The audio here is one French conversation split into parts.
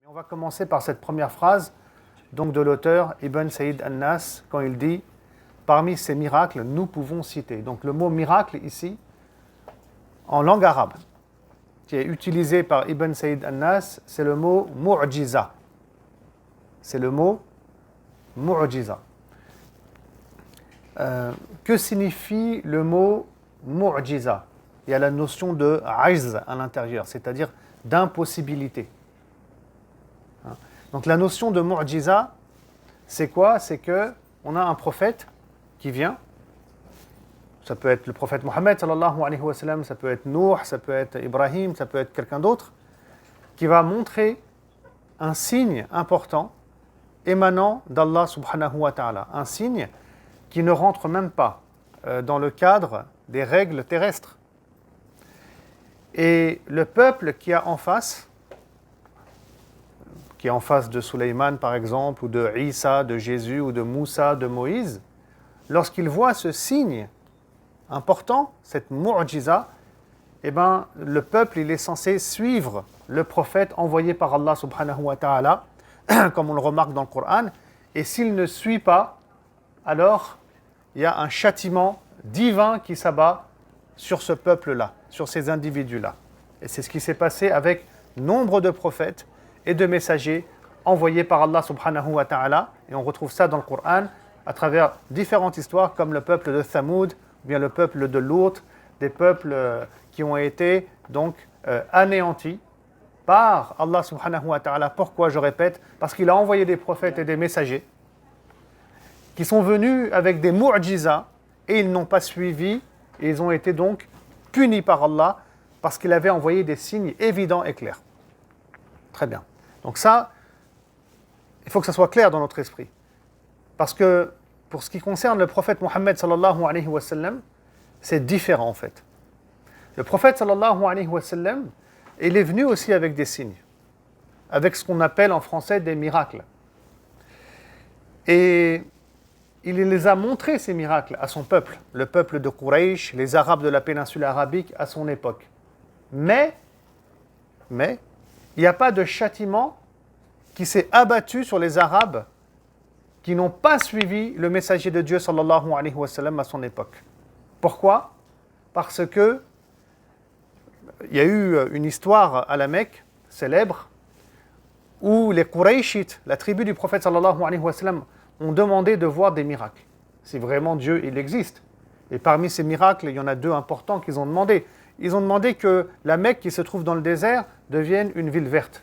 On va commencer par cette première phrase donc de l'auteur Ibn Saïd An-Nas quand il dit « Parmi ces miracles, nous pouvons citer ». Donc le mot « miracle » ici, en langue arabe, qui est utilisé par Ibn Saïd An-Nas, c'est le mot « mu'jiza ». C'est le mot « mu'jiza ». Que signifie le mot « mu'jiza » Il y a la notion de « ajz » à l'intérieur, c'est-à-dire d'impossibilité. Donc la notion de mu'jiza, c'est quoi? C'est qu'on a un prophète qui vient, ça peut être le prophète Mohammed sallallahu alayhi wa sallam, ça peut être Nuh, ça peut être Ibrahim, ça peut être quelqu'un d'autre, qui va montrer un signe important émanant d'Allah subhanahu wa ta'ala, un signe qui ne rentre même pas dans le cadre des règles terrestres. Et le peuple qui est en face de Sulayman par exemple, ou de Isa, de Jésus, ou de Moussa, de Moïse, lorsqu'il voit ce signe important, cette mu'jiza, eh ben, le peuple il est censé suivre le prophète envoyé par Allah subhanahu wa ta'ala, comme on le remarque dans le Coran, et s'il ne suit pas, alors il y a un châtiment divin qui s'abat sur ce peuple-là, sur ces individus-là. Et c'est ce qui s'est passé avec nombre de prophètes et de messagers envoyés par Allah subhanahu wa ta'ala. Et on retrouve ça dans le Coran à travers différentes histoires comme le peuple de Thamoud, ou bien le peuple de Lut, des peuples qui ont été donc anéantis par Allah subhanahu wa ta'ala. Pourquoi je répète? Parce qu'il a envoyé des prophètes et des messagers qui sont venus avec des mu'jiza et ils n'ont pas suivi et ils ont été donc punis par Allah parce qu'il avait envoyé des signes évidents et clairs. Très bien. Donc ça, il faut que ça soit clair dans notre esprit. Parce que pour ce qui concerne le prophète Mohammed sallallahu alayhi wa sallam, c'est différent en fait. Le prophète sallallahu alayhi wa sallam, il est venu aussi avec des signes, avec ce qu'on appelle en français des miracles. Et il les a montrés, ces miracles, à son peuple, le peuple de Quraysh, les Arabes de la péninsule arabique à son époque. Mais, il n'y a pas de châtiment qui s'est abattu sur les Arabes qui n'ont pas suivi le messager de Dieu sallallahu alayhi wa sallam à son époque. Pourquoi? Parce que il y a eu une histoire à la Mecque, célèbre, où les Qurayshites, la tribu du prophète sallallahu alayhi wa sallam, ont demandé de voir des miracles. Si vraiment Dieu, il existe. Et parmi ces miracles, il y en a deux importants qu'ils ont demandé. Ils ont demandé que la Mecque, qui se trouve dans le désert, devienne une ville verte.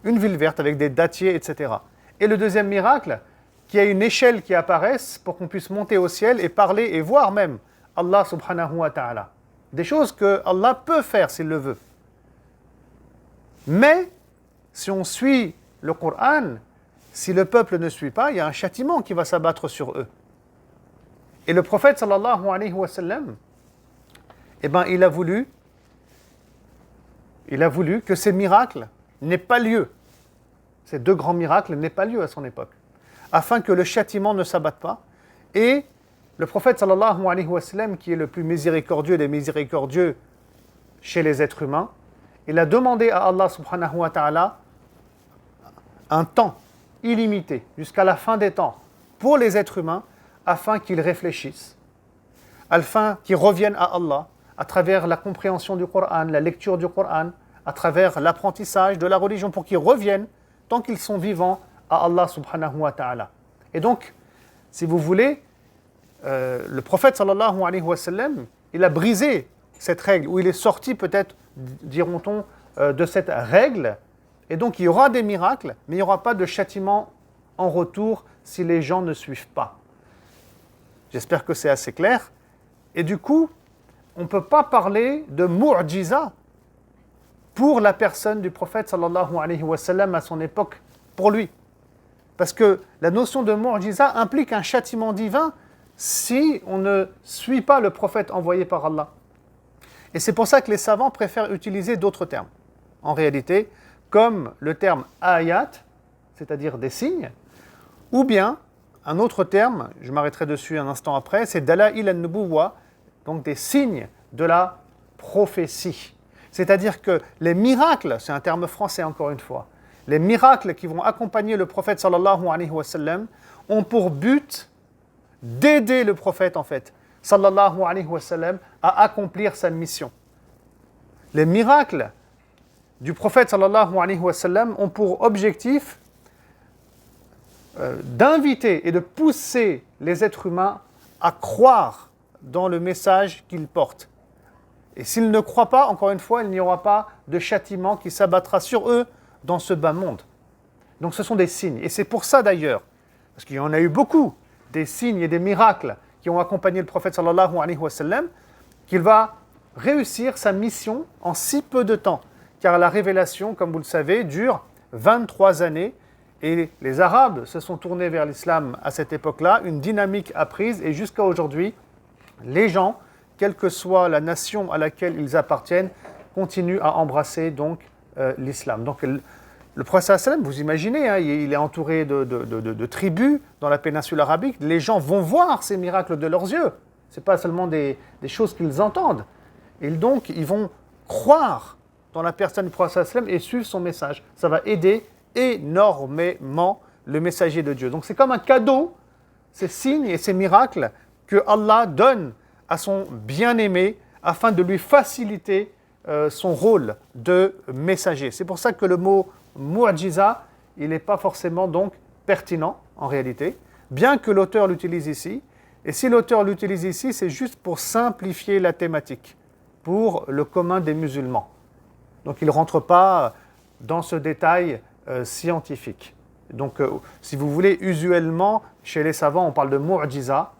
Une ville verte avec des dattiers, etc. Et le deuxième miracle, qu'il y ait une échelle qui apparaisse pour qu'on puisse monter au ciel et parler et voir même Allah subhanahu wa ta'ala. Des choses que Allah peut faire s'il le veut. Mais, si on suit le Coran, si le peuple ne suit pas, il y a un châtiment qui va s'abattre sur eux. Et le prophète sallallahu alayhi wa sallam, eh ben, il a voulu que ces miracles n'aient pas lieu. Ces deux grands miracles n'aient pas lieu à son époque. Afin que le châtiment ne s'abatte pas. Et le prophète sallallahu alayhi wa sallam, qui est le plus miséricordieux des miséricordieux chez les êtres humains, il a demandé à Allah subhanahu wa ta'ala un temps illimité, jusqu'à la fin des temps, pour les êtres humains, afin qu'ils réfléchissent, afin qu'ils reviennent à Allah, à travers la compréhension du Coran, la lecture du Coran, à travers l'apprentissage de la religion, pour qu'ils reviennent, tant qu'ils sont vivants, à Allah subhanahu wa ta'ala. Et donc, si vous voulez, le prophète sallallahu alayhi wa sallam, il a brisé cette règle, ou il est sorti peut-être, diront-on, de cette règle. Et donc il y aura des miracles, mais il n'y aura pas de châtiment en retour si les gens ne suivent pas. J'espère que c'est assez clair. Et du coup, on ne peut pas parler de mu'jiza pour la personne du prophète sallallahu alayhi wa sallam à son époque, pour lui. Parce que la notion de mu'jiza implique un châtiment divin si on ne suit pas le prophète envoyé par Allah. Et c'est pour ça que les savants préfèrent utiliser d'autres termes. En réalité, comme le terme ayat, c'est-à-dire des signes, ou bien un autre terme, je m'arrêterai dessus un instant après, c'est dala'il an-nubuwwa, donc des signes de la prophétie. C'est-à-dire que les miracles, c'est un terme français encore une fois, les miracles qui vont accompagner le prophète sallallahu alayhi wa sallam ont pour but d'aider le prophète en fait, sallallahu alayhi wa sallam, à accomplir sa mission. Les miracles du prophète sallallahu alayhi wa sallam ont pour objectif d'inviter et de pousser les êtres humains à croire dans le message qu'ils portent. Et s'ils ne croient pas, encore une fois, il n'y aura pas de châtiment qui s'abattra sur eux dans ce bas monde. Donc ce sont des signes. Et c'est pour ça d'ailleurs, parce qu'il y en a eu beaucoup, des signes et des miracles qui ont accompagné le prophète sallallahu alayhi wa sallam, qu'il va réussir sa mission en si peu de temps. Car la révélation, comme vous le savez, dure 23 années. Et les Arabes se sont tournés vers l'islam à cette époque-là. Une dynamique a prise et jusqu'à aujourd'hui, les gens, quelle que soit la nation à laquelle ils appartiennent, continuent à embrasser donc l'islam. Donc le prophète sallam, vous imaginez, hein, il est entouré de tribus dans la péninsule arabique. Les gens vont voir ces miracles de leurs yeux. Ce n'est pas seulement des choses qu'ils entendent. Et donc, ils vont croire dans la personne du prophète sallam et suivre son message. Ça va aider énormément le messager de Dieu. Donc c'est comme un cadeau, ces signes et ces miracles que Allah donne à son bien-aimé afin de lui faciliter son rôle de messager. C'est pour ça que le mot mu'jiza, il n'est pas forcément donc pertinent en réalité, bien que l'auteur l'utilise ici. Et si l'auteur l'utilise ici, c'est juste pour simplifier la thématique, pour le commun des musulmans. Donc il ne rentre pas dans ce détail scientifique. Donc si vous voulez, usuellement, chez les savants, on parle de mu'jiza,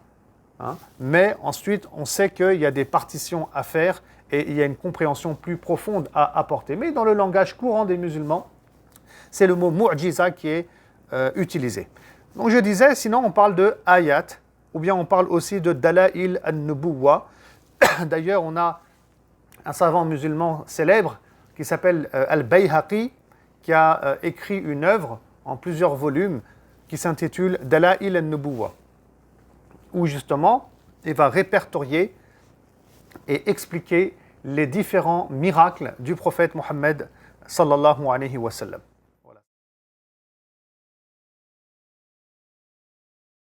hein, mais ensuite, on sait qu'il y a des partitions à faire et il y a une compréhension plus profonde à apporter. Mais dans le langage courant des musulmans, c'est le mot mu'jiza qui est utilisé. Donc je disais, sinon on parle de ayat, ou bien on parle aussi de dala'il an-nubuwwa. D'ailleurs, on a un savant musulman célèbre qui s'appelle Al-Bayhaqi, qui a écrit une œuvre en plusieurs volumes qui s'intitule Dala'il an-Nubuwwa, où justement il va répertorier et expliquer les différents miracles du prophète Mohammed sallallahu alayhi wa sallam.